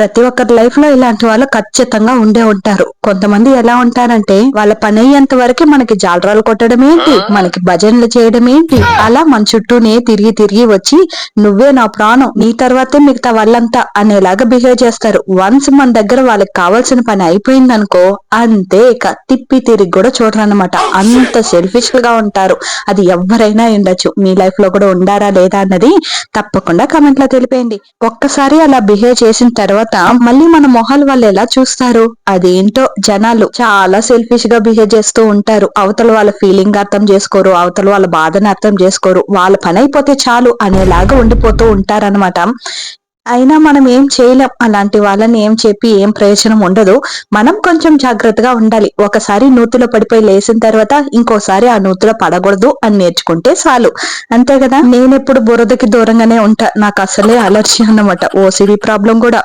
ప్రతి ఒక్కరి లైఫ్ లో ఇలాంటి వాళ్ళు ఖచ్చితంగా ఉండే ఉంటారు. కొంతమంది ఎలా ఉంటారంటే వాళ్ళ పని అయ్యేంత వరకు మనకి జాలరాలు కొట్టడం ఏంటి, మనకి భజనలు చేయడం ఏంటి, అలా మన చుట్టూనే తిరిగి తిరిగి వచ్చి నువ్వే నా ప్రాణం, నీ తర్వాతే మిగతా వాళ్ళంతా అనేలాగా బిహేవ్ చేస్తారు. వన్స్ మన దగ్గర వాళ్ళకి కావాల్సిన పని అయిపోయిందనుకో అంతే, ఇక తిప్పి తిరిగి కూడా చూడరన్నమాట. అంత సెల్ఫిష్ గా ఉంటారు. అది ఎవరైనా ఉండొచ్చు. మీ లైఫ్ లో కూడా ఉండారా లేదా అన్నది తప్పకుండా కమెంట్ లో తెలిపేయండి. ఒక్కసారి అలా బిహేవ్ చేసిన తర్వాత మళ్ళీ మన మొహాలు వాళ్ళు ఎలా చూస్తారు? అదేంటో జనాలు చాలా సెల్ఫిష్ గా బిహేవ్ చేస్తూ ఉంటారు. అవతల వాళ్ళ ఫీలింగ్ అర్థం చేసుకోరు, అవతల వాళ్ళ బాధను అర్థం చేసుకోరు, వాళ్ళ పని అయిపోతే చాలు అనేలాగా ఉండిపోతూ ఉంటారనమాట. అయినా మనం ఏం చేయలేం. అలాంటి వాళ్ళని ఏం చెప్పి ఏం ప్రయోజనం ఉండదు. మనం కొంచెం జాగ్రత్తగా ఉండాలి. ఒకసారి నూతిలో పడిపోయి లేసిన తర్వాత ఇంకోసారి ఆ నూతిలో పడకూడదు అని నేర్చుకుంటే చాలు. అంతే కదా. నేనెప్పుడు బురదకి దూరంగానే ఉంటా. నాకు అసలే అలర్జీ అన్నమాట, ఓసిడి ప్రాబ్లం కూడా.